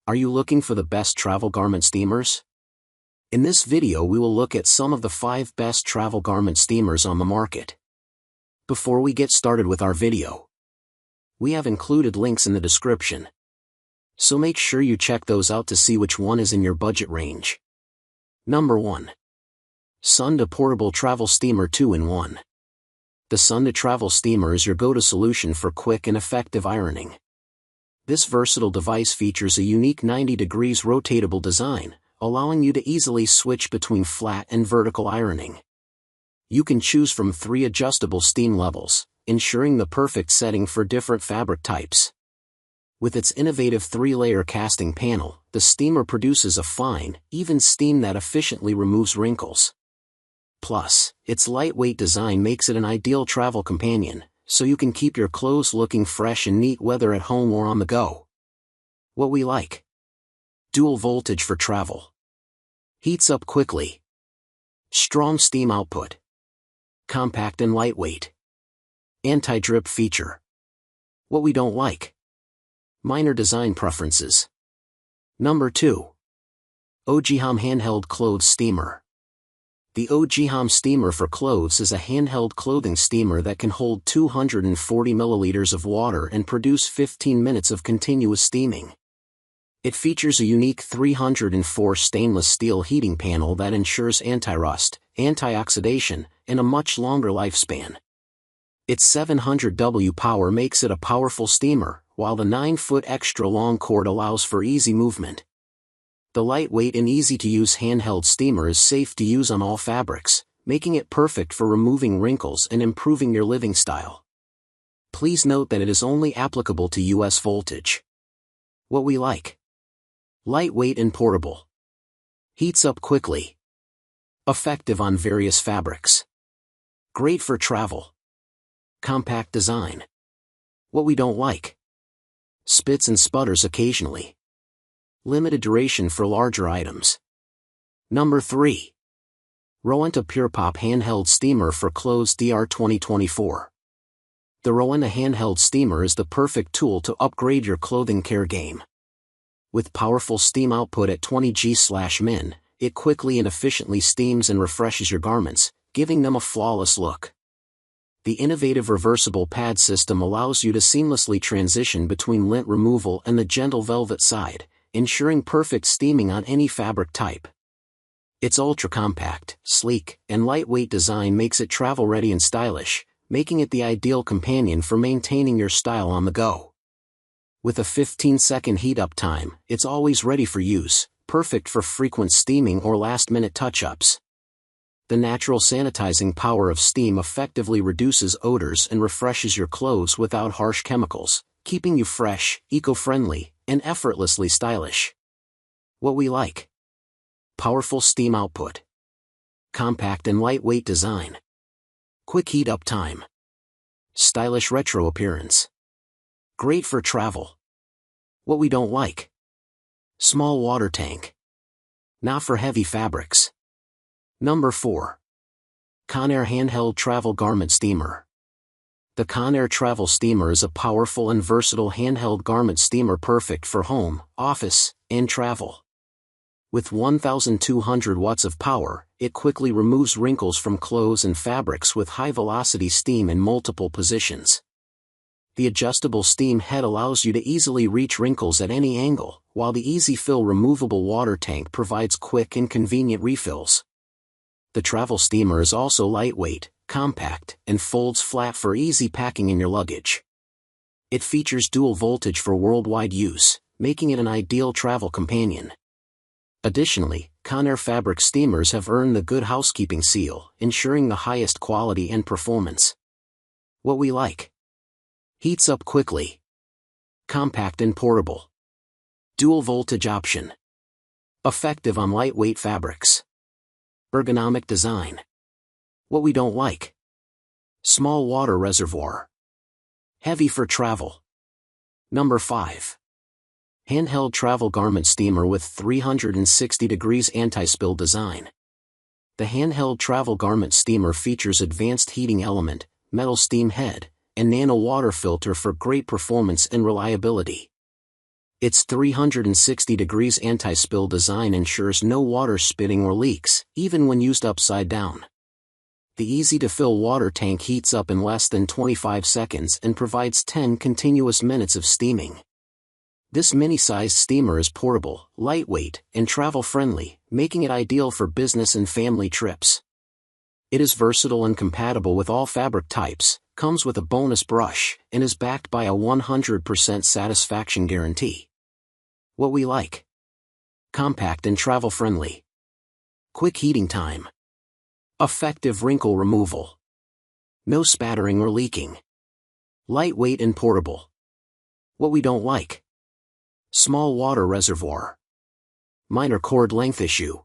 Are you looking for the best travel garment steamers? In this video we will look at some of the 5 best travel garment steamers on the market. Before we get started with our video, we have included links in the description, so make sure you check those out to see which one is in your budget range. Number 1. Sunda Portable Travel Steamer 2-in-1. The Sunda Travel Steamer is your go-to solution for quick and effective ironing. This versatile device features a unique 90 degrees rotatable design, allowing you to easily switch between flat and vertical ironing. You can choose from 3 adjustable steam levels, ensuring the perfect setting for different fabric types. With its innovative 3-layer casting panel, the steamer produces a fine, even steam that efficiently removes wrinkles. Plus, its lightweight design makes it an ideal travel companion, so you can keep your clothes looking fresh and neat whether at home or on the go. What we like: dual voltage for travel, heats up quickly, strong steam output, compact and lightweight, anti-drip feature. What we don't like: minor design preferences. Number 2. OGHom Handheld Clothes Steamer. The OGHom steamer for clothes is a handheld clothing steamer that can hold 240 milliliters of water and produce 15 minutes of continuous steaming. It features a unique 304 stainless steel heating panel that ensures anti-rust, anti-oxidation, and a much longer lifespan. Its 700W power makes it a powerful steamer, while the 9-foot extra-long cord allows for easy movement. The lightweight and easy-to-use handheld steamer is safe to use on all fabrics, making it perfect for removing wrinkles and improving your living style. Please note that it is only applicable to US voltage. What we like: lightweight and portable, heats up quickly, effective on various fabrics, great for travel, compact design. What we don't like: spits and sputters occasionally, limited duration for larger items. Number 3. Rowenta PurePop Handheld Steamer for Clothes DR 2024. The Rowenta handheld steamer is the perfect tool to upgrade your clothing care game. With powerful steam output at 20 G/min, it quickly and efficiently steams and refreshes your garments, giving them a flawless look. The innovative reversible pad system allows you to seamlessly transition between lint removal and the gentle velvet side, ensuring perfect steaming on any fabric type. Its ultra-compact, sleek, and lightweight design makes it travel-ready and stylish, making it the ideal companion for maintaining your style on the go. With a 15-second heat-up time, it's always ready for use, perfect for frequent steaming or last-minute touch-ups. The natural sanitizing power of steam effectively reduces odors and refreshes your clothes without harsh chemicals, keeping you fresh, eco-friendly, and effortlessly stylish. What we like: powerful steam output, compact and lightweight design, quick heat-up time, stylish retro appearance, great for travel. What we don't like: small water tank, not for heavy fabrics. Number 4. Conair Handheld Travel Garment Steamer. The Conair Travel Steamer is a powerful and versatile handheld garment steamer perfect for home, office, and travel. With 1,200 watts of power, it quickly removes wrinkles from clothes and fabrics with high-velocity steam in multiple positions. The adjustable steam head allows you to easily reach wrinkles at any angle, while the easy-fill removable water tank provides quick and convenient refills. The travel steamer is also lightweight, compact, and folds flat for easy packing in your luggage. It features dual voltage for worldwide use, making it an ideal travel companion. Additionally, Conair fabric steamers have earned the Good Housekeeping seal, ensuring the highest quality and performance. What we like: heats up quickly, compact and portable, dual voltage option, effective on lightweight fabrics, ergonomic design. What we don't like: small water reservoir, heavy for travel. Number 5. Handheld Travel Garment Steamer with 360 degrees anti-spill design. The handheld travel garment steamer features advanced heating element, metal steam head, and nano water filter for great performance and reliability. Its 360 degrees anti-spill design ensures no water spitting or leaks, even when used upside down. The easy-to-fill water tank heats up in less than 25 seconds and provides 10 continuous minutes of steaming. This mini-sized steamer is portable, lightweight, and travel-friendly, making it ideal for business and family trips. It is versatile and compatible with all fabric types, comes with a bonus brush, and is backed by a 100% satisfaction guarantee. What we like: compact and travel-friendly, quick heating time, effective wrinkle removal, no spattering or leaking, lightweight and portable. What we don't like: small water reservoir, minor cord length issue.